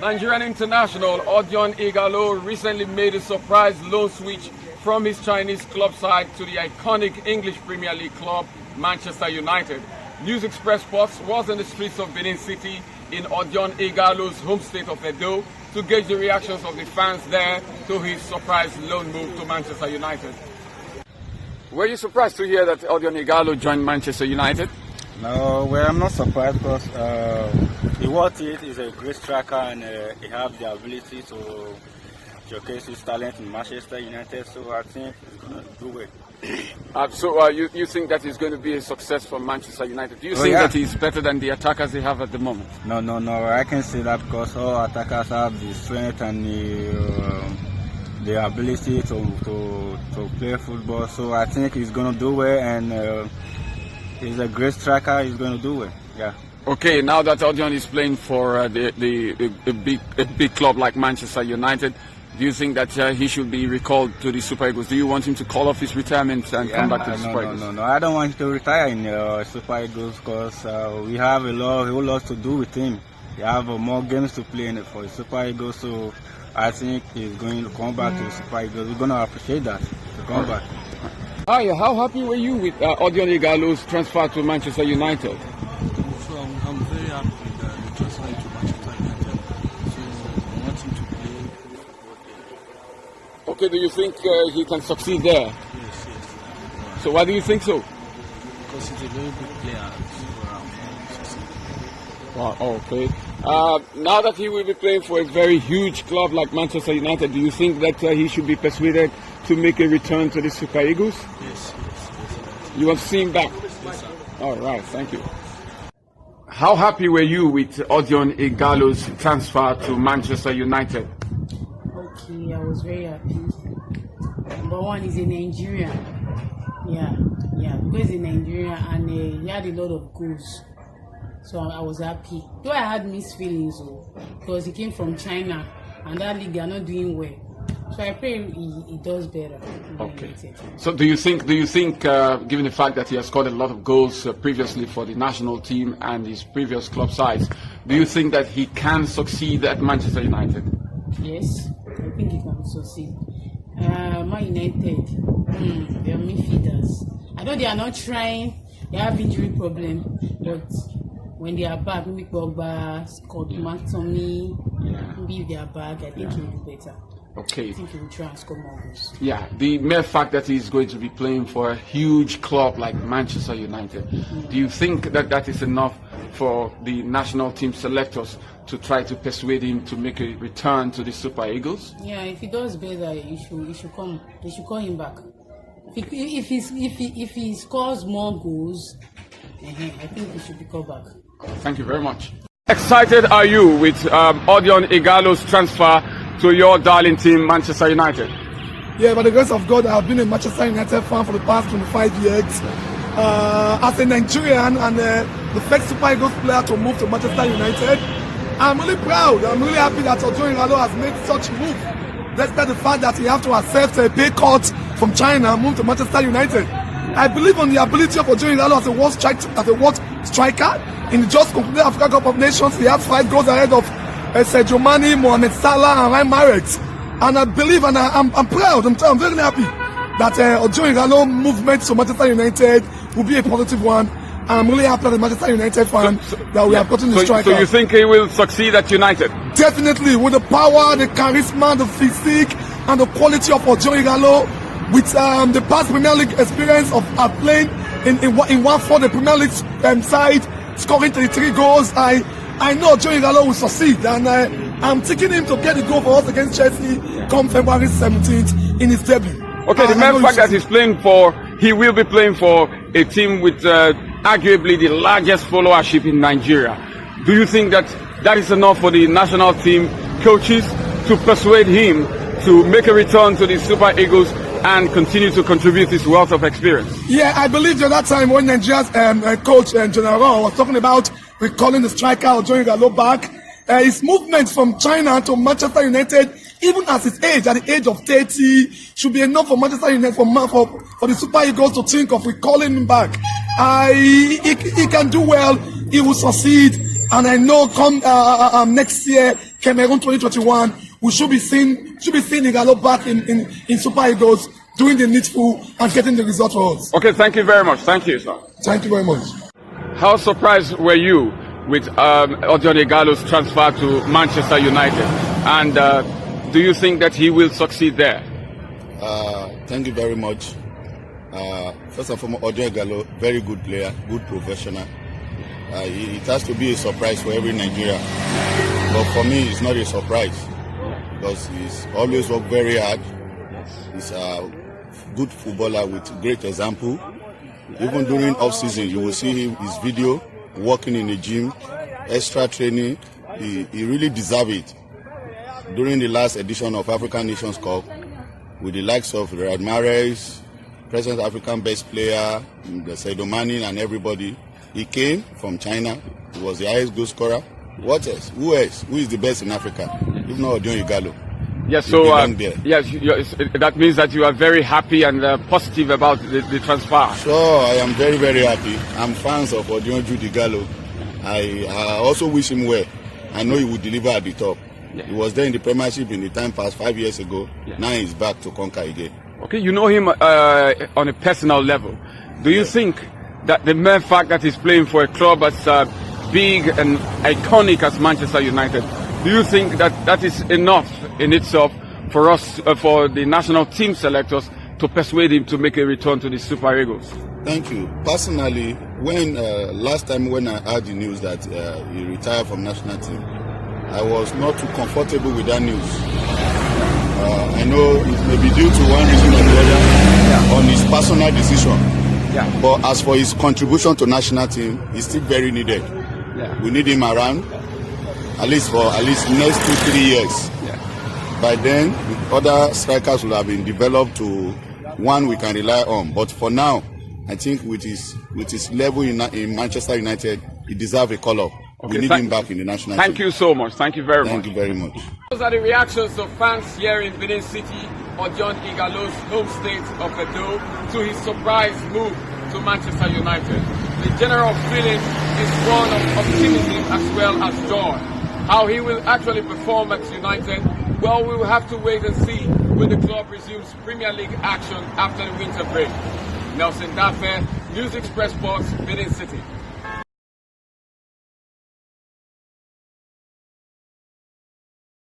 Nigerian international Odion Ighalo recently made a surprise loan switch from his Chinese club side to the iconic English Premier League club, Manchester United. News Express Sports was in the streets of Benin City in Odion Ighalo's home state of Edo to gauge the reactions of the fans there to his surprise loan move to Manchester United. Were you surprised to hear that Odion Ighalo joined Manchester United? No, well, I'm not surprised because he worth it. He's a great striker and he has the ability to showcase his talent in Manchester United. So I think he's going to do it. So you think that he's going to be a success for Manchester United? Do you think that he's better than the attackers they have at the moment? No. I can say that because all attackers have the strength and the ability to play football. So I think he's going to do well, and he's a great striker. He's going to do it. Yeah. Okay, now that Odion is playing for a big club like Manchester United, do you think that he should be recalled to the Super Eagles? Do you want him to call off his retirement and come back to the Super Eagles? No. I don't want him to retire in Super Eagles because we have a whole lot to do with him. We have more games to play for the Super Eagles, so I think he's going to come back to the Super Eagles. We're going to appreciate that to come back. Hi, how happy were you with Odion Ighalo's transfer to Manchester United? So I'm very happy with the transfer to Manchester United. So I want him to play football there. Okay, do you think he can succeed there? Yes. So why do you think so? Because he's a very good player. Okay. Now that he will be playing for a very huge club like Manchester United, do you think that he should be persuaded to make a return to the Super Eagles? Yes. You want to see him back? Yes, sir. All right, thank you. How happy were you with Odion Ighalo's transfer to Manchester United? Okay, I was very happy. Number one is a Nigerian. Yeah, because he's a Nigerian and he had a lot of goals. So I was happy. Though I had mixed feelings, because he came from China and that league they are not doing well. So I pray he does better. Okay. So do you think, given the fact that he has scored a lot of goals previously for the national team and his previous club sides, do you think that he can succeed at Manchester United? Yes, I think he can succeed. Man United, they are midfielders. I know they are not trying. They have injury problem, but when they are back, maybe Pogba, Scott McTominay, maybe if they are back, I think he will do better. Okay. I think he will try and score more goals. Yeah, the mere fact that he's going to be playing for a huge club like Manchester United, do you think that is enough for the national team selectors to try to persuade him to make a return to the Super Eagles? Yeah, if he does better, he should come. They should call him back. If he scores more goals, I think he should be called back. Thank you very much. Excited are you with Odion Ighalo's transfer to your darling team, Manchester United? Yeah, by the grace of God, I've been a Manchester United fan for the past 25 years. As a Nigerian and the first Super Eagles player to move to Manchester United, I'm really proud. I'm really happy that Odion Ighalo has made such a move. Despite the fact that he has to accept a pay cut from China and move to Manchester United. I believe on the ability of Odion Ighalo as a world striker. In the just concluded Africa Cup of Nations, he has 5 goals ahead of Sadio Mane, Mohamed Salah, and Ryan Mahrez. And I believe, and I'm proud. I'm very happy that Odion Ighalo movement to Manchester United will be a positive one. And I'm really happy as a Manchester United fan that we have gotten the striker. So you think he will succeed at United? Definitely, with the power, the charisma, the physique, and the quality of Odion Ighalo, with the past Premier League experience of playing in one for the Premier League side, scoring 33 goals, I know Odion Ighalo will succeed, and I'm taking him to get the goal for us against Chelsea come February 17th in his debut. Okay, the mere fact that he will be playing for a team with arguably the largest followership in Nigeria. Do you think that is enough for the national team coaches to persuade him to make a return to the Super Eagles and continue to contribute his wealth of experience? Yeah, I believe at that time when Nigeria's coach General was talking about recalling the striker Odion Ighalo back, his movement from China to Manchester United, even at his age, at the age of 30, should be enough for Manchester United, for the Super Eagles to think of recalling him back. He can do well, he will succeed, and I know come next year Cameroon 2021, we should be seeing Ighalo back in Super Eagles, doing the needful and getting the result for us. Okay, thank you very much. Thank you, sir. Thank you very much. How surprised were you with Odion Ighalo's transfer to Manchester United? And do you think that he will succeed there? Thank you very much. First and foremost, Odion Ighalo, very good player, good professional. It has to be a surprise for every Nigerian. But for me, it's not a surprise because he's always worked very hard. He's a good footballer with great example. Even during off-season, you will see his video, working in the gym, extra training. He really deserves it. During the last edition of African Nations Cup, with the likes of Riyad Mahrez, present African best player, the Sadio Mane and everybody, he came from China. He was the highest goal scorer. What else? Who else? Who is the best in Africa? If not Odion Ighalo. Yes, so yes, that means that you are very happy and positive about the transfer. Sure, I am very, very happy. I'm fans of Odion Ighalo. I also wish him well. I know he will deliver at the top. Yeah. He was there in the Premiership in the time past 5 years ago. Yeah. Now he's back to conquer again. Okay, you know him on a personal level. Do you think that the mere fact that he's playing for a club as big and iconic as Manchester United, do you think that that is enough in itself for us, for the national team selectors, to persuade him to make a return to the Super Eagles? Thank you. Personally, when last time when I heard the news that he retired from national team, I was not too comfortable with that news. I know it may be due to one reason or the other on his personal decision. Yeah. But as for his contribution to national team, he's still very needed. Yeah. We need him around at least next 2-3 years. Yeah. By then, other strikers will have been developed to one we can rely on. But for now, I think with his level in Manchester United, he deserves a call-up. Okay, we need him back in the national team. Thank you so much. Thank you very much. Thank you very much. Those are the reactions of fans here in Benin City, Odion Ighalo's home state of Edo, to his surprise move to Manchester United. The general feeling is one of optimism as well as joy. How he will actually perform at United, well, we will have to wait and see when the club resumes Premier League action after the winter break. Nelson Dafe, News Express Sports, Benin City.